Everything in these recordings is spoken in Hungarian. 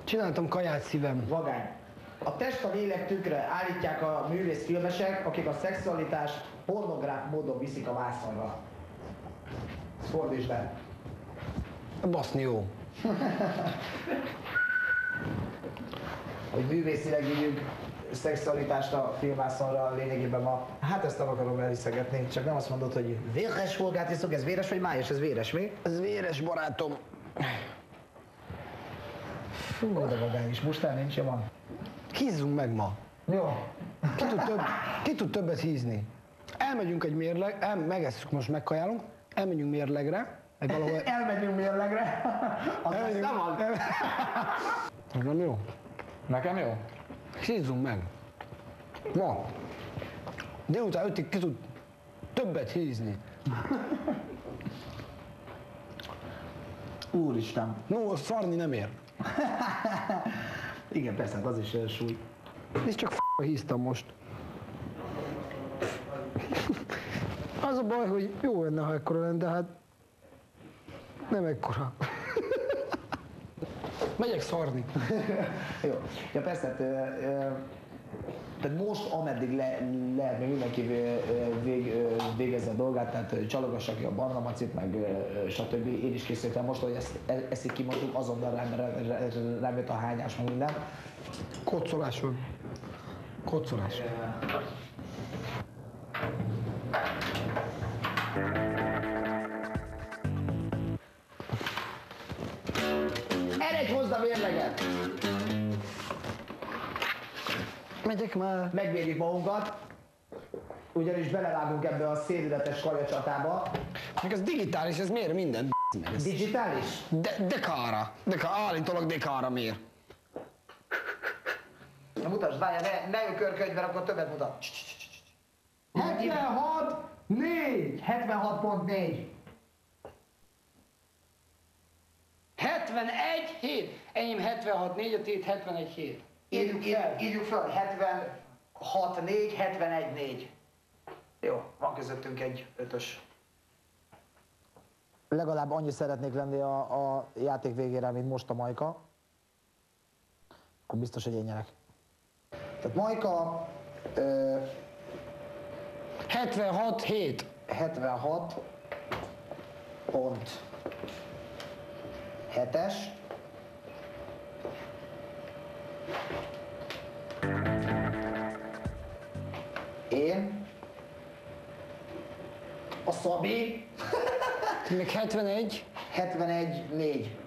Csináltam kaját, szívem. Vagány. A test a lélek tükre állítják a művészfilmesek, akik a szexualitást pornográf módon viszik a vászonra. Fordítsd le. Baszni jó. Hogy művészileg vigyük szexualitást a filmvászonra, lényegében ma. Hát ezt nem akarom elhiszegetni, csak nem azt mondod, hogy véres volgát iszok, ez véres vagy májos? Ez véres, mi? Ez véres, barátom. Fú, de vagány is, mustár nincs, van. Hízzunk meg ma. Jó. Ki tud többet hízni? Elmegyünk egy mérleg, megesszük, most megkajálunk, elmegyünk mérlegre, meg valahol... Elmegyünk mérlegre. Az nem az. Nem jó? Nekem jó? Hízzunk meg. Ma. Délután 5-ig ki tud többet hízni. Úristen. No, szarni nem ér. Igen, persze, az is súly. És csak híztam most. Az a baj, hogy jó lenne, ha ekkora lenne, de hát nem ekkora. Megyek szarni. Jó. Ja persze, tehát most ameddig lehet még mindenki végezze a dolgát, tehát csalogassa ki a barna macit, meg stb. Én is készültem most, hogy ezt így kimondtuk, azonnal rám jött a hányás, meg minden. Kocolás van. Kocolás. Eredj, hozd a mérleget! Megyek már. Megmérjük magunkat, ugyanis belevágunk ebbe a szédületes kajacsatába. Meg ez digitális, ez mér minden. Digitális? Dekára. Állítólag dekára mér. Na mutasd, várjál, ne körködj, mert akkor többet mutat. 76, 4! 76.4. 71 7. Enyém 76 4, a tét 71 7. Írjuk fel, 76 4, 71 4. Jó, van közöttünk egy ötös. Legalább annyi szeretnék lenni a játék végére, mint most a Majka. Akkor biztos, hogy én nyerek. Tehát Majka... 76 7. 76 pont 7-es. Én. A Szabi. Még 71. 71 4.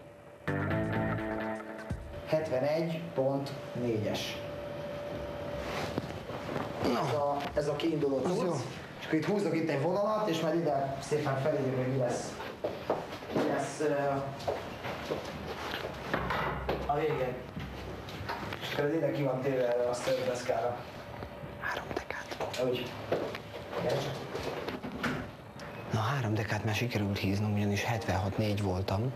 71.4-es. Ez a kiinduló cucc. És akkor itt húzok itt egy vonalat, és majd ide szépen felírjuk, hogy mi lesz a végén. És akkor ez ide ki van téve erre a szörvdeszkára. 3 dekát. Úgy. Na 3 dekát már sikerült híznom, ugyanis 76 4 voltam.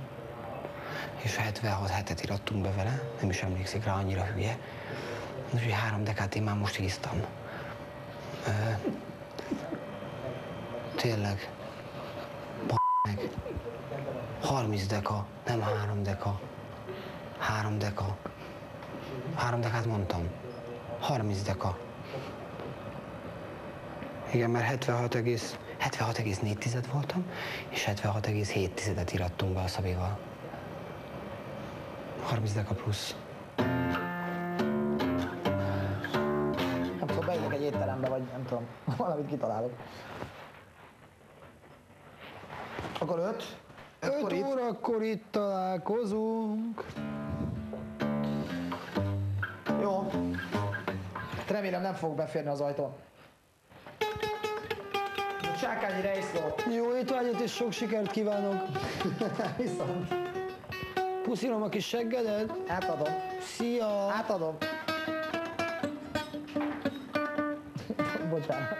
És 76 7-et irattunk be vele, nem is emlékszik rá, annyira hülye. Úgyhogy 3 dekát én már most híztam. Tényleg. Meg. 30 deka, nem 3 deka. 3 deka. 3 dekát mondtam. 30 deka. Igen, mert 76,4 voltam, és 76,7-et irattunk be a Szabival. 30 deka plusz. Nem tudom, bejövök egy étterembe, vagy nem tudom, valamit kitalálok. Akkor 5. 5 órakor itt találkozunk. Jó. Hát remélem nem fog beférni az ajtón. Csákányi Rejszló. Jó étvágyat és sok sikert kívánok. Viszont. Puszilom a kis seggedet. Átadom. Szia. Átadom. Bocsánat.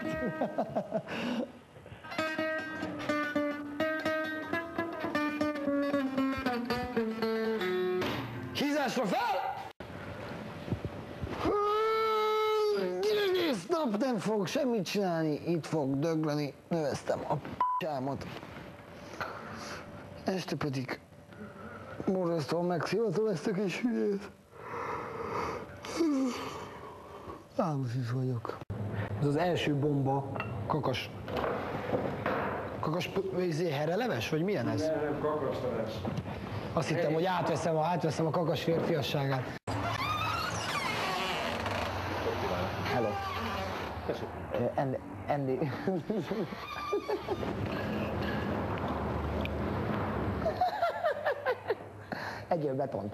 Hízásra fel! Egész nap nem fog semmit csinálni, itt fog dögleni, növeztem a p***ámat. Este pedig borzasztóan megszivatom ezt a kis hülyét. Álmos is vagyok. Ez az első bomba, kakas hereleves, vagy milyen ez? Nem, kakasleves. Azt hittem, hogy átveszem a kakas férfiasságát. Hello. Andy. Egyél betont.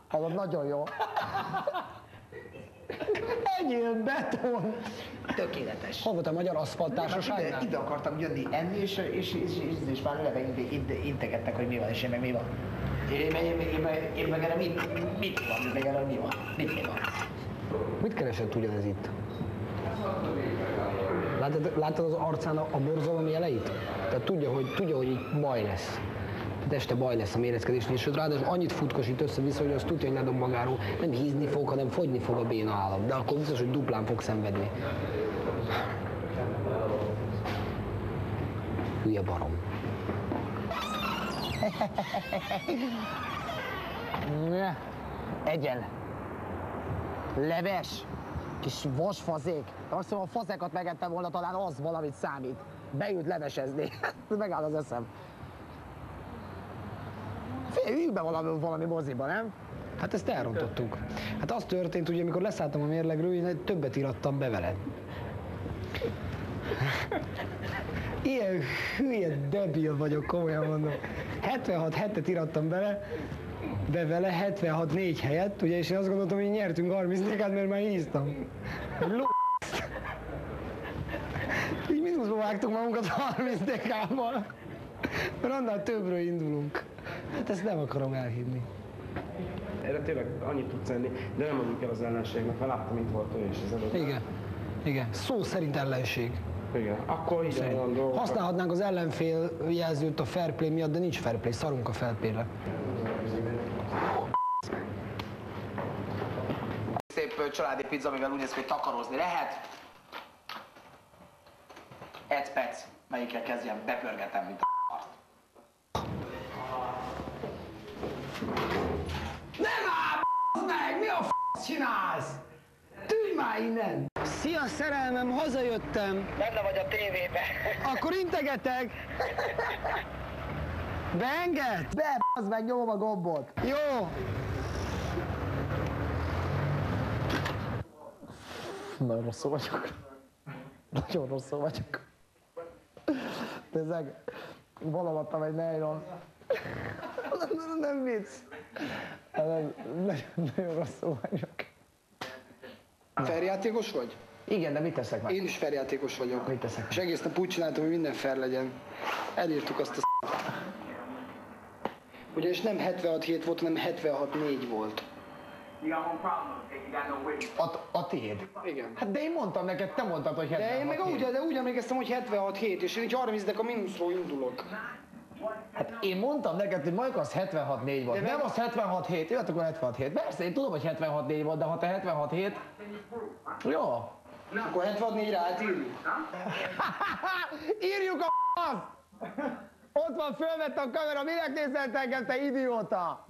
Az nagyon jó. Egyél beton. Tökéletes. Hol volt a Magyar Aszfalt Társaságnál? Ide akartam jönni enni, és már eleve integettek, hogy mi van, és én meg mi van. Én meg erre mit van, meg erre mi van? Mit van? Mit keresett ugyanez itt? Láttad az arcán a borzalom jeleit? Tehát tudja, hogy itt baj lesz. Tehát este baj lesz a méretkezésnél, és ráadásul annyit futkosít össze-vissza, hogy azt tudja, hogy ledob magáról, nem hízni fog, hanem fogyni fog a béna állam. De akkor biztos, hogy duplán fog szenvedni. Hülye barom. Egyen. Leves. Kis vasfazék. Azt hiszem, a fazékat megettem volna, talán az valamit számít. Beült levesezni. Megáll az eszem. Üljünk be valami moziba, nem? Hát ezt elrontottuk. Hát az történt, ugye, amikor leszálltam a mérlegről, én többet irattam be veled. Ilyen hülye debil vagyok, komolyan mondom. 76 hetet irattam be vele 76 4 helyett, ugye, és én azt gondoltam, hogy nyertünk 30-át, mert már híztam. Így mínuszba vágtuk magunkat 30 dekával, mert annál többről indulunk. Hát ezt nem akarom elhinni. Erre tényleg annyit tudsz enni, de nem mondjuk el az ellenségnek, mert láttam, itt volt ő is az előtt. Igen. Szó szerint ellenség. Igen. Akkor ide olyan dolgok. Használhatnánk az ellenfél jelzőt a fair play miatt, de nincs fair play, szarunk a fair play-re. Szép családi pizza, amivel úgy néz ki, hogy takarózni lehet. Egy perc, melyikkel kezdjem, bepörgetem, mint a f***t. Nem áll, b***z meg! Mi a f***t csinálsz? Tűnj már innen! Szia szerelmem, hazajöttem! Benne vagy a tévébe. Akkor integetek! Beenged? Be, b***z meg, nyomom a gombot. Jó! Nagyon rosszul vagyok. Nagyon rosszul vagyok. Nézzek, valamattam egy nejlon. Nem vicc. Nagyon rosszul vagyok. Fairjátékos vagy? Igen, de mit teszek meg? Én is fairjátékos vagyok. Mit teszek? És egész nap úgy csináltam, hogy minden fair legyen. Elírtuk azt a ugyanis nem 76-7 volt, hanem 76-4 volt. A tiéd? Igen. Hát de én mondtam neked, te mondtad, hogy 76. De én meg úgy emlékeztem, hogy 76-7, és én így 30 deka mínuszról indulok. Hát én mondtam neked, hogy Majka az 76-4 volt. De Nem az 76-7, jó, hát akkor 76-7. Persze, én tudom, hogy 76-4 volt, de ha te 76-7, jó. Akkor 76-4-re átírjuk. Írjuk a f***t! Ott van, fölvette a kamera, minek nézett engem, te idióta?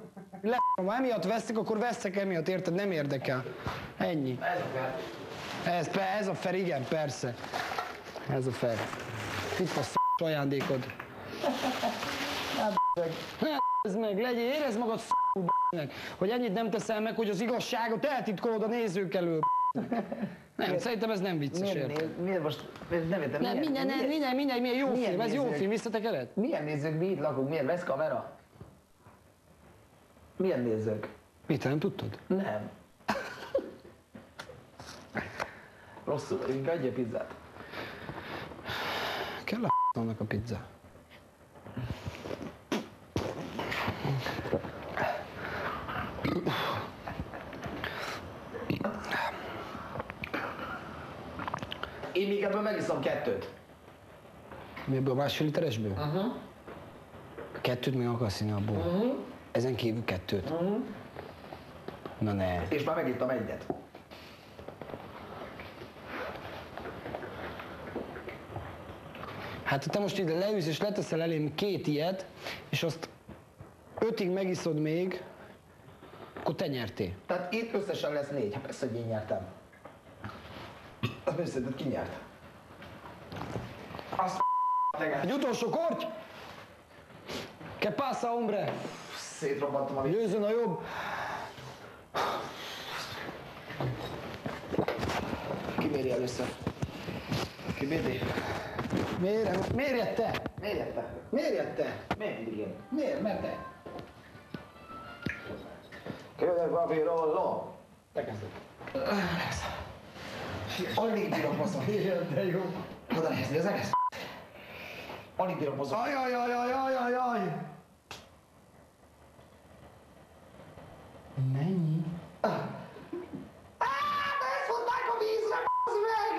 Ha emiatt veszik, akkor veszek emiatt, érted? Nem érdekel. Ennyi. Ez a fel. Ez a fair, igen, persze. Ez a fair. Itt van a ajándékod. Ez meg, legyél, érezd magad f***nek, hogy ennyit nem teszel meg, hogy az igazságot eltitkolod a nézők elől. Nem, szerintem ez nem vicces, érted? Miért most, nem értem, Nem, minden, jó milyen film, ez jó nézők? film, visszatekered? Milyen nézők, mi itt lakunk, miért vesz kamera? Milyen nézők? Mit, te nem tudtad? Nem. Rosszul vagyunk, adj egy pizzát. Kell a annak a pizza. Én még ebből megiszom 2-t. Ebből a másfél literesből? A 2-t meg akarsz inni abból? Ezen kívül 2-t? Na ne. És már megittam 1-et. Hát ha te most ide leülsz és leteszel elém 2 ilyet, és azt 5-ig megiszod még, Akkor te nyertél. Tehát itt összesen lesz 4. Hát persze, hogy én nyertem. Azt persze, hogy ki nyert? Azt Egy utolsó korty! Que pasa, hombre? szétrobbantam a Győzön a jobb! Ki méri először? Ki méri? Miért te? Miért te? Miért mindig én? Miért? Mert te? Kövek papírolló. Te kezded. Alig bírom mozog. De jó. Oda nézni, ez egész. Alig bírom mozog. Ajajajajajajajaj! Mennyi? Ezt mondták a vízre, b***z meg!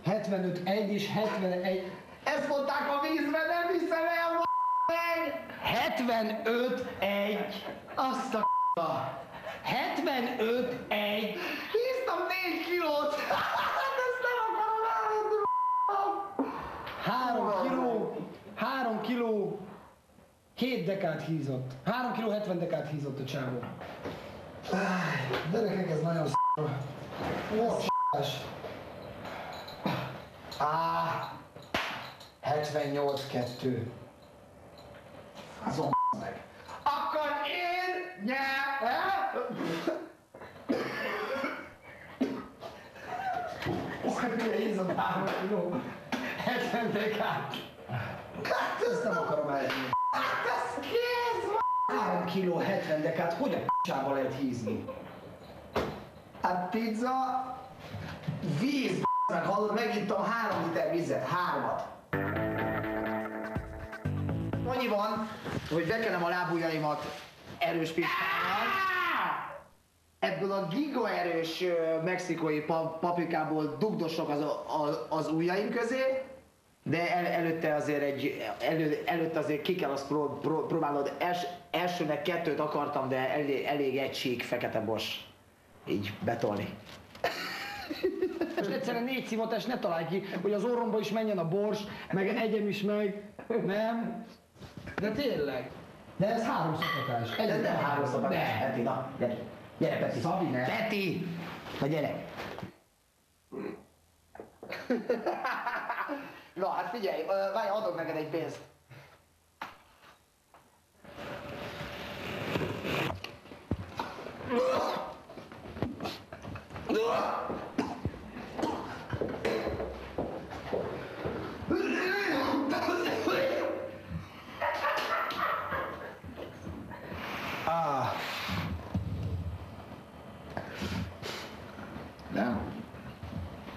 75, 1 és 71. Ezt mondták a vízre, nem hiszem el, meg! 75, 1. Azt a k***a. 75, 1. Híztam 4 kilót! Ezt nem akarom elvenni, 3 kiló. 7 dekát hízott. 3 kiló 70 dekát hízott a csávó. Gyerekek, ez nagyon s***as. 78-2. Azon meg. Akkor én nyerem! Ugye hízott 3 kiló 70 dekát. Ezt nem akarom elhinni. Ez kész, 3 kiló 70 dekát, hogy a p***sába lehet hízni? Hát pizza, víz, meg hallod, megittam 3 liter vizet, 3-at. Annyi van, hogy bekenem a lábujjaimat erős piszkával. Ebből a gigaerős mexikói paprikából dugdosok az ujjaim közé, de előtte azért ki kell azt próbálnod. Elsőnek 2 akartam, de elég egy sík fekete bors így betolni. Most egyszerűen 4 szivatás ne találj ki, hogy az orromba is menjen a bors, meg egyem is meg. Nem? De tényleg. De ez 3 szivatás. Ez nem 3 szivatás. Peti, na, gyere. Gyere, Peti. Szabi, ne? Peti! Na, gyere. Na, hát figyelj, várj, adok neked egy pénzt.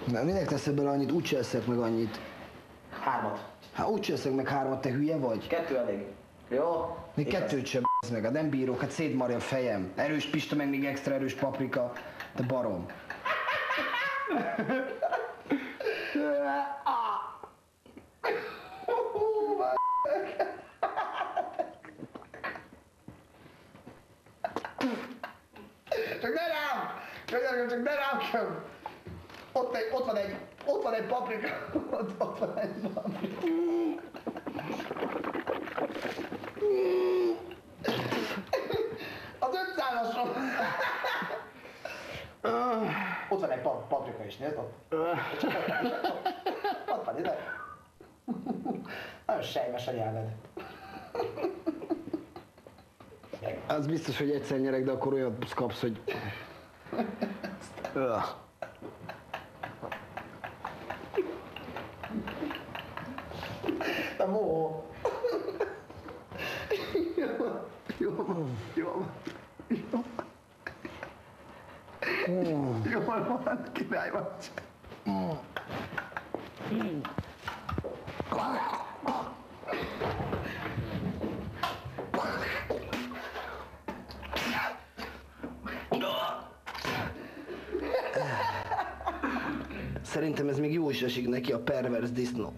Na, minek teszed bele annyit? Úgy eszek meg annyit. 3-at. Hát úgy eszek meg 3-at, te hülye vagy? 2 elég. Jó? Még 2 sem b***z meg, hát nem bírok, hát szétmarja a fejem. Erős pista, meg még extra erős paprika. Te barom. Csak ne rám! Csak ne rám kell! Ott van egy paprika. Ott van egy paprika. Az 500-asom. Ott van egy paprika is, nézd ott. Ott van ide. Nagyon sejmes a nyelved. Az biztos, hogy egyszer nyerek, de akkor olyat kapsz, hogy... Te mohó. Jól van, király vagy. Szerintem ez még jó is esik neki, a pervers disznó.